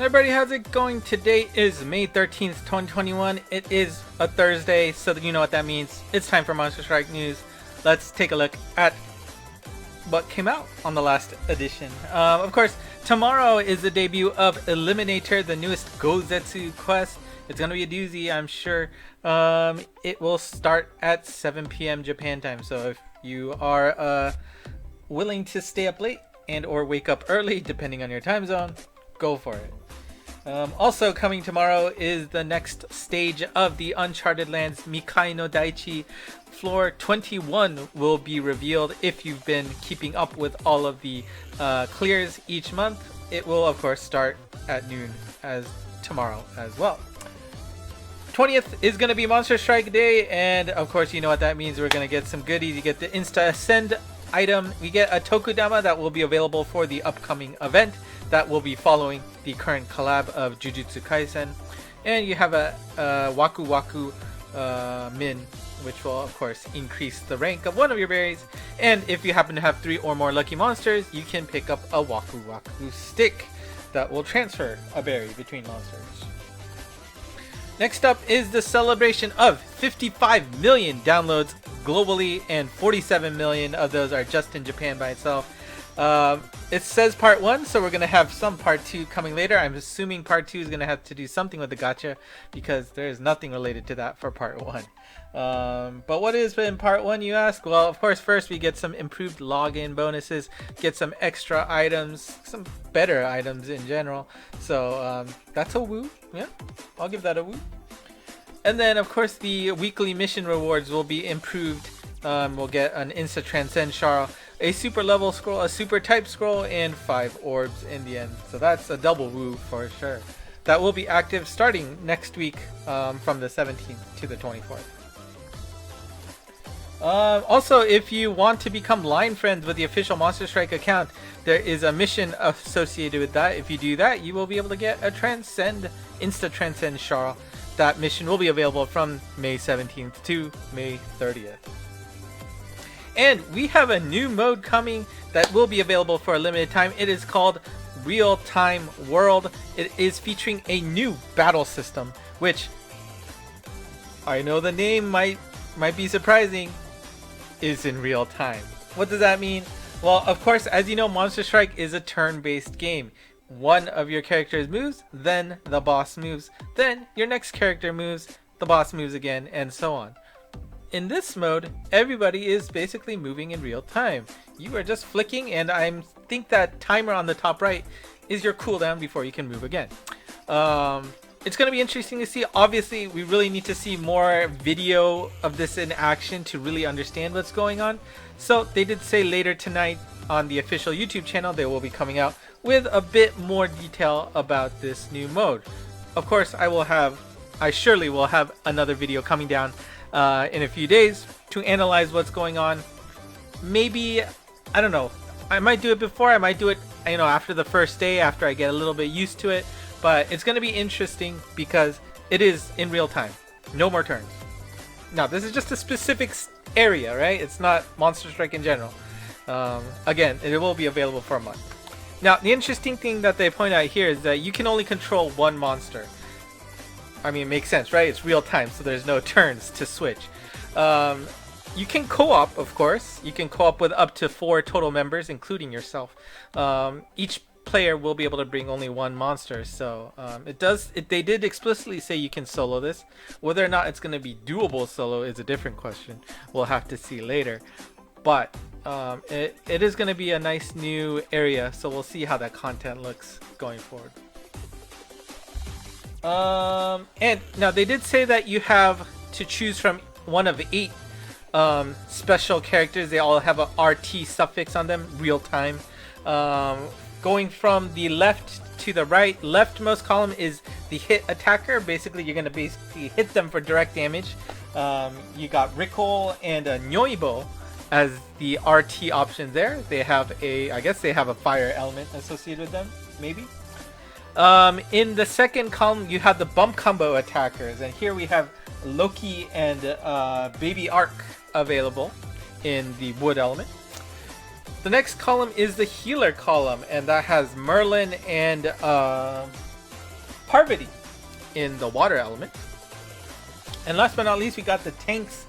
Everybody, how's it going? Today is May 13th, 2021. It is a Thursday, so that you know what that means. It's time for Monster Strike News. Let's take a look at what came out on the last edition. Of course, tomorrow is the debut of Eliminator, the newest Gozetsu quest. It's going to be a doozy, I'm sure. It will start at 7 p.m. Japan time, so if you are willing to stay up late and or wake up early, depending on your time zone, go for it. Also coming tomorrow is the next stage of the Uncharted Lands Mikai no Daichi. Floor 21 will be revealed if you've been keeping up with all of the clears each month. It will of course start at noon as tomorrow as well. 20th is going to be Monster Strike Day, and of course you know what that means. We're going to get some goodies. You get the Insta Ascend item. We get a Tokudama that will be available for the upcoming event that will be following the current collab of Jujutsu Kaisen, and you have a Waku Waku Min, which will of course increase the rank of one of your berries, and if you happen to have 3 or more lucky monsters, you can pick up a Waku Waku stick that will transfer a berry between monsters. Next up is the celebration of 55 million downloads globally, and 47 million of those are just in Japan by itself. It says part 1, so we're going to have some part 2 coming later. I'm assuming part 2 is going to have to do something with the gacha, because there is nothing related to that for part 1. But what is in part 1, you ask? Well, of course, first we get some improved login bonuses, get some extra items, some better items in general. So that's a woo. Yeah, I'll give that a woo. And then, of course, the weekly mission rewards will be improved. We'll get an Insta Transcend Shara, a super level scroll, a super type scroll, and 5 orbs in the end. So that's a double woo for sure. That will be active starting next week from the 17th to the 24th. Also, if you want to become line friends with the official Monster Strike account, there is a mission associated with that. If you do that, you will be able to get a Insta Transcend Shara. That mission will be available from May 17th to May 30th. And we have a new mode coming that will be available for a limited time. It is called Real Time World. It is featuring a new battle system, which I know the name might be surprising, is in real time. What does that mean? Well, of course, as you know, Monster Strike is a turn-based game. One of your characters moves, then the boss moves, then your next character moves, the boss moves again, and so on. In this mode, everybody is basically moving in real time. You are just flicking, and I think that timer on the top right is your cooldown before you can move again. It's going to be interesting to see. Obviously, we really need to see more video of this in action to really understand what's going on. So they did say later tonight on the official YouTube channel they will be coming out with a bit more detail about this new mode. Of course, I surely will have another video coming down in a few days to analyze what's going on. Maybe, I don't know, I might do it before, I might do it, after the first day, after I get a little bit used to it. But it's going to be interesting because it is in real time. No more turns. Now, this is just a specific area, right? It's not Monster Strike in general. Again, it will be available for a month. Now, the interesting thing that they point out here is that you can only control one monster. I mean, it makes sense, right? It's real time, so there's no turns to switch. You can co-op, of course. You can co-op with up to 4 total members, including yourself. Each player will be able to bring only one monster, so they did explicitly say you can solo this. Whether or not it's going to be doable solo is a different question. We'll have to see later. But it is going to be a nice new area, so we'll see how that content looks going forward. And now they did say that you have to choose from one of 8 special characters. They all have a RT suffix on them, real time. Going from the left to the right, leftmost column is the hit attacker. Basically, you're going to basically hit them for direct damage. You got Rickle and Nyoibo as the RT options there. They have I guess they have a fire element associated with them, maybe. In the second column, you have the bump combo attackers, and here we have Loki and Baby Arc available in the wood element. The next column is the healer column, and that has Merlin and Parvati in the water element. And last but not least, we got the tanks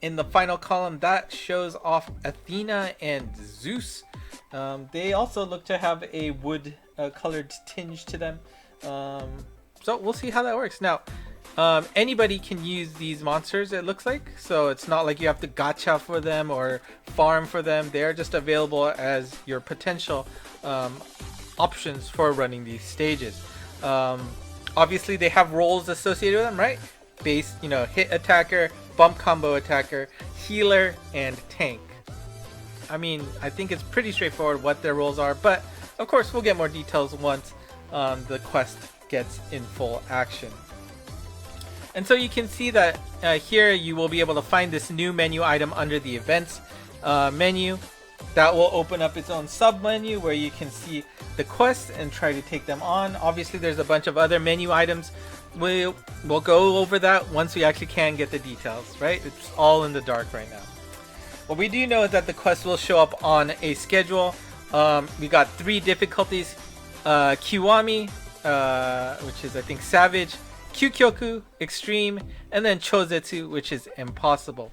in the final column. That shows off Athena and Zeus. They also look to have a wood colored tinge to them. So we'll see how that works. Now, anybody can use these monsters, it looks like. So it's not like you have to gacha for them or farm for them. They're just available as your potential options for running these stages. Obviously, they have roles associated with them, right? Base, hit attacker, bump combo attacker, healer, and tank. I mean, I think it's pretty straightforward what their roles are, but of course we'll get more details once the quest gets in full action. And so you can see that here you will be able to find this new menu item under the events menu. That will open up its own sub menu where you can see the quests and try to take them on. Obviously there's a bunch of other menu items. We'll go over that once we actually can get the details, right? It's all in the dark right now. What we do know is that the quest will show up on a schedule. We got 3 difficulties. Kiwami, which is I think Savage, Kyukyoku, Extreme, and then Chozetsu, which is Impossible.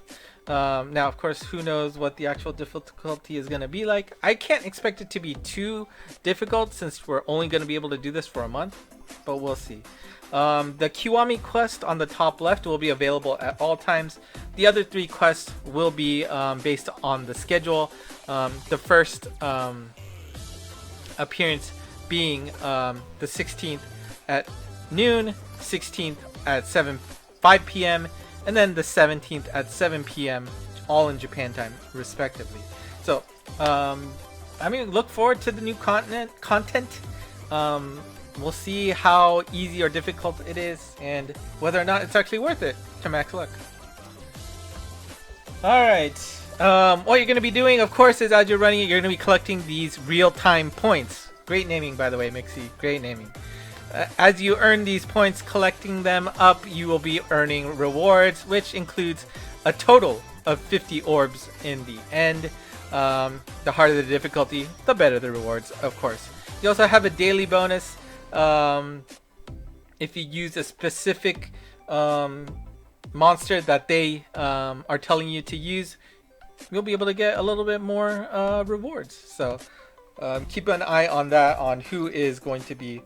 Now, of course, who knows what the actual difficulty is going to be like. I can't expect it to be too difficult since we're only going to be able to do this for a month, but we'll see. The Kiwami quest on the top left will be available at all times. The other 3 quests will be based on the schedule. The first appearance being the 16th at noon, 16th at 5 p.m., and then the 17th at 7 p.m., all in Japan time, respectively. So, I mean, look forward to the new content. We'll see how easy or difficult it is, and whether or not it's actually worth it to max luck. Alright, what you're going to be doing, of course, is as you're running it, you're going to be collecting these real-time points. Great naming, by the way, Mixie. Great naming. As you earn these points, collecting them up, you will be earning rewards, which includes a total of 50 orbs in the end. The harder the difficulty, the better the rewards, of course. You also have a daily bonus. If you use a specific monster that they are telling you to use, you'll be able to get a little bit more rewards. So keep an eye on that, on who is going to be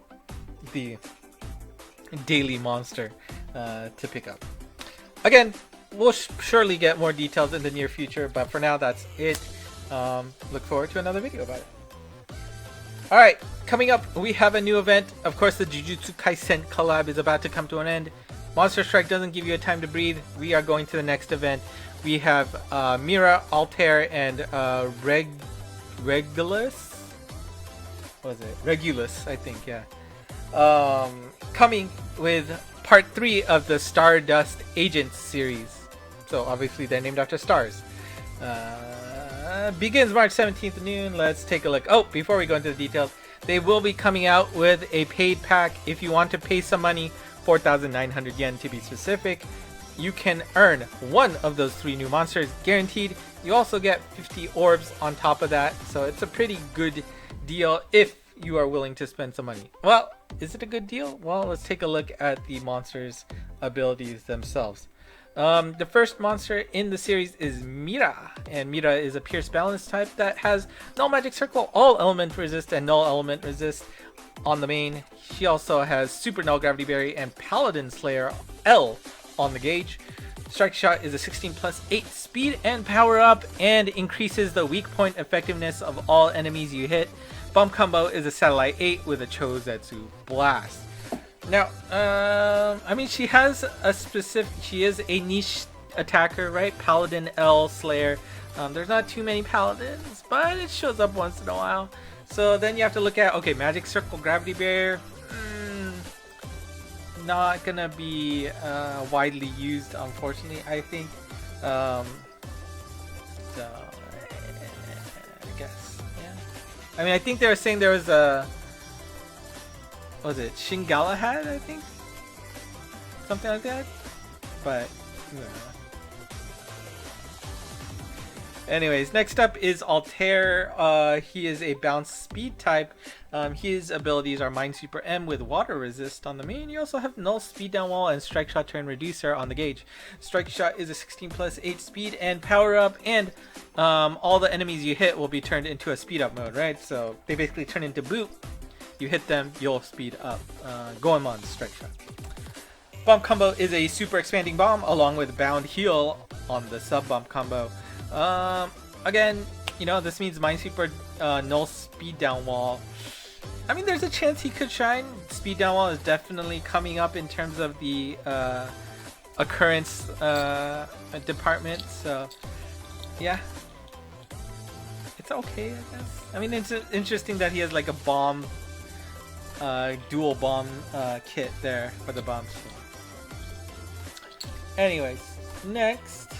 the daily monster to pick up. Again, we'll surely get more details in the near future, but for now that's it. Look forward to another video about it. Alright, coming up we have a new event. Of course, the Jujutsu Kaisen collab is about to come to an end. Monster Strike doesn't give you a time to breathe. We are going to the next event. We have Mira, Altair, and Regulus? What was it? Regulus, I think, yeah. Coming with part 3 of the Stardust Agents series. So obviously they're named after stars. Begins March 17th noon. Let's take a look. Oh, before we go into the details, they will be coming out with a paid pack. If you want to pay some money, 4,900 yen to be specific, you can earn one of those 3 new monsters guaranteed. You also get 50 orbs on top of that, so it's a pretty good deal if you are willing to spend some money. Well, is it a good deal? Well, let's take a look at the monsters' abilities themselves. The first monster in the series is Mira, and Mira is a Pierce Balance type that has Null Magic Circle, All Element Resist, and Null Element Resist on the main. She also has Super Null Gravity Berry and Paladin Slayer L on the gauge. Strike Shot is a 16+8 speed and power up, and increases the weak point effectiveness of all enemies you hit. Bump Combo is a Satellite 8 with a Chozetsu Blast. Now, I mean, she has a specific, she is a niche attacker, right? Paladin, L, Slayer. There's not too many Paladins, but it shows up once in a while. So then you have to look at, okay, Magic Circle, Gravity Barrier, not gonna be widely used, unfortunately, I think. So, I guess, yeah. I mean, I think they were saying there was a, what was it, Shin Galahad, I think? Something like that? But, Anyways, next up is Altair. He is a bounce speed type. His abilities are Minesweeper M with water resist on the main. You also have null speed down wall and strike shot turn reducer on the gauge. Strike shot is a 16+8 speed and power up, and all the enemies you hit will be turned into a speed up mode, right? So they basically turn into boot. You hit them, you'll speed up. Goemon strike shot. Bomb combo is a super expanding bomb along with bound heal on the sub bomb combo. Again, you know, this means Minesweeper null speed down wall. I mean, there's a chance he could shine. Speed down wall is definitely coming up in terms of the occurrence department. So yeah, it's okay, I guess. I mean, it's interesting that he has like a bomb, dual bomb kit there for the bombs. Anyways, next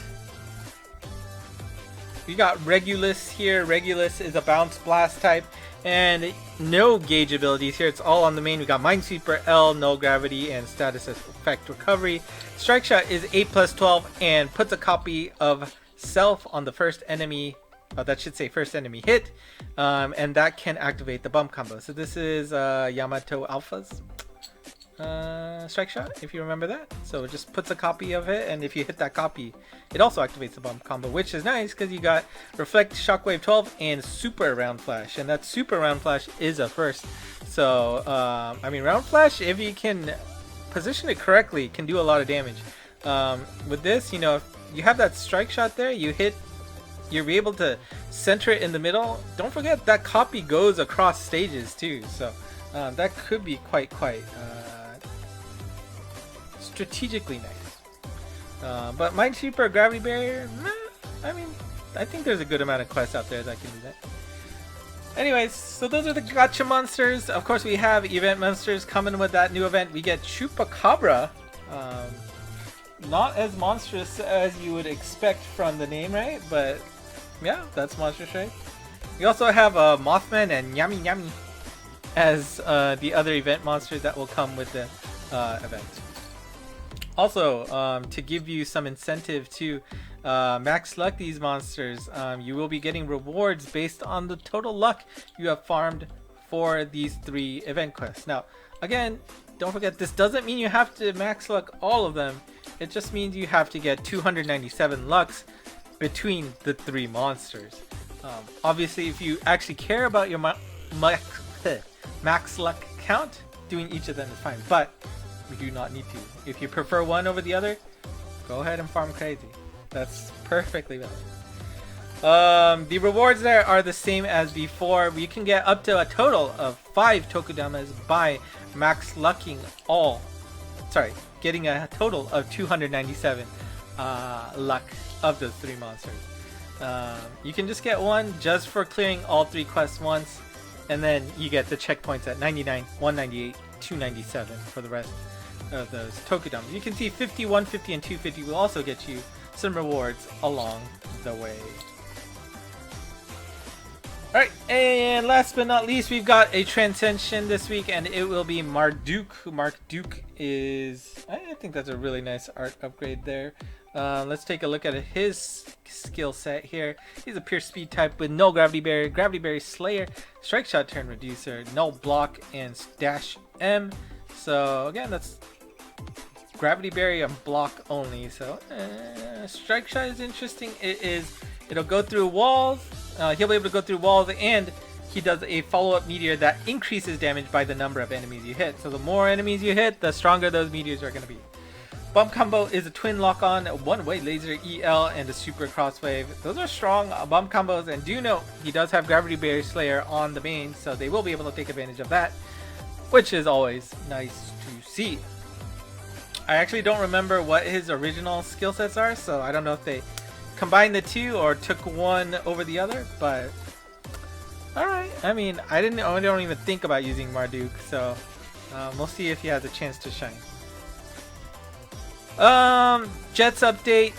we got Regulus here. Regulus is a bounce blast type and no gauge abilities here. It's all on the main. We got Minesweeper L, no gravity, and status effect recovery. Strike shot is 8+12 and puts a copy of self on the first enemy. That should say first enemy hit, and that can activate the bump combo. So this is Yamato Alpha's strike shot, if you remember that. So it just puts a copy of it, and if you hit that copy, it also activates the bump combo, which is nice because you got Reflect, Shockwave 12, and Super Round Flash, and that Super Round Flash is a first. So I mean, Round Flash, if you can position it correctly, can do a lot of damage. With this, you know, if you have that strike shot there, you hit, you're able to center it in the middle. Don't forget that copy goes across stages too, so that could be quite strategically nice. But Minesweeper Gravity Barrier, I mean, I think there's a good amount of quests out there that can do that. Anyways, so those are the gacha monsters. Of course, we have event monsters coming with that new event. We get Chupacabra. Not as monstrous as you would expect from the name, right? But yeah, that's monstrous, right? We also have Mothman and Nyami Nyami as the other event monsters that will come with the event. Also, to give you some incentive to max luck these monsters, you will be getting rewards based on the total luck you have farmed for these 3 event quests. Now, again, don't forget, this doesn't mean you have to max luck all of them. It just means you have to get 297 lucks between the 3 monsters. Obviously, if you actually care about your max luck count, doing each of them is fine, but we do not need to. If you prefer one over the other, go ahead and farm crazy. That's perfectly valid. The rewards there are the same as before. We can get up to a total of 5 Tokudamas by max lucking all. Sorry, getting a total of 297 luck of those 3 monsters. You can just get one just for clearing all 3 quests once, and then you get the checkpoints at 99, 198, 297 for the rest of those Tokudamas. You can see 50, 150, and 250 will also get you some rewards along the way. Alright, and last but not least, we've got a Transcension this week, and it will be Marduk. Marduk is, I think that's a really nice art upgrade there. Let's take a look at his skill set here. He's a pure speed type with no gravity barrier slayer, strike shot turn reducer, no block, and dash M. So again, that's gravity barrier and block only. So strike shot is interesting. It'll go through walls. He'll be able to go through walls, and he does a follow-up meteor that increases damage by the number of enemies you hit. So the more enemies you hit, the stronger those meteors are going to be. Bump combo is a twin lock-on, one-way laser EL, and a super crosswave. Those are strong bump combos, and do note he does have gravity barrier slayer on the main, so they will be able to take advantage of that, which is always nice to see. I actually don't remember what his original skill sets are, so I don't know if they combined the 2 or took one over the other, but alright. I mean, I don't even think about using Marduk, so we'll see if he has a chance to shine. Jets update,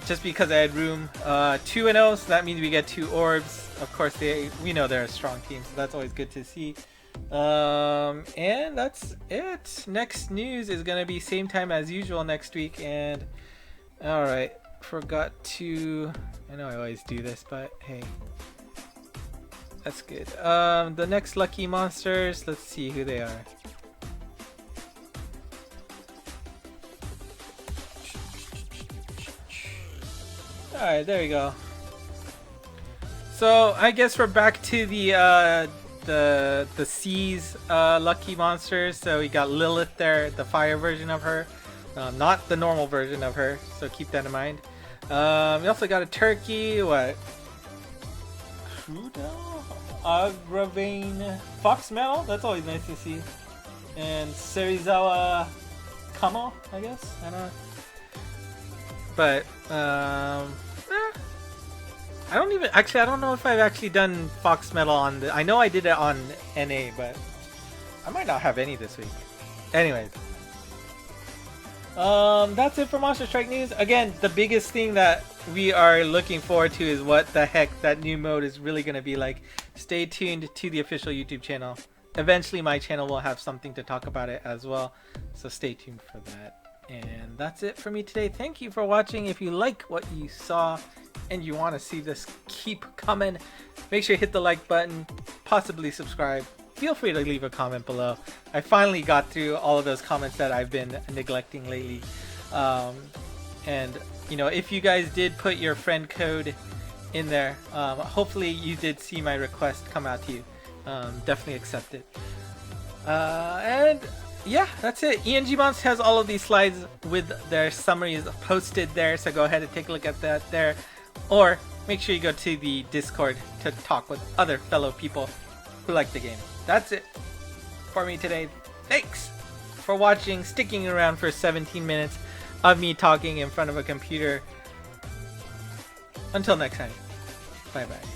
just because I had room. 2-0, so that means we get 2 orbs. Of course, we know they're a strong team, so that's always good to see. And that's it. Next news is gonna be same time as usual next week, and alright. forgot to... I know I always do this, but hey. That's good. The next lucky monsters, let's see who they are. Alright, there you go. So I guess we're back to the seas lucky monsters. So we got Lilith there, the fire version of her, not the normal version of her. So keep that in mind. We also got a turkey. What? Agravane Fox Metal. That's always nice to see. And Serizawa Kamo, I guess. I don't know. But I don't even actually. I don't know if I've actually done Fox Metal on the. I know I did it on NA, but I might not have any this week. Anyways, that's it for Monster Strike news. Again, the biggest thing that we are looking forward to is what the heck that new mode is really gonna be like. Stay tuned to the official YouTube channel. Eventually, my channel will have something to talk about it as well. So stay tuned for that. And that's it for me today. Thank you for watching. If you like what you saw and you want to see this keep coming, make sure you hit the like button, possibly subscribe. Feel free to leave a comment below. I finally got through all of those comments that I've been neglecting lately. And you know, if you guys did put your friend code in there, hopefully you did see my request come out to you. Definitely accept it. And yeah, that's it. Monst has all of these slides with their summaries posted there, so go ahead and take a look at that there. Or make sure you go to the Discord to talk with other fellow people who like the game. That's it for me today. Thanks for watching, sticking around for 17 minutes of me talking in front of a computer. Until next time, bye bye.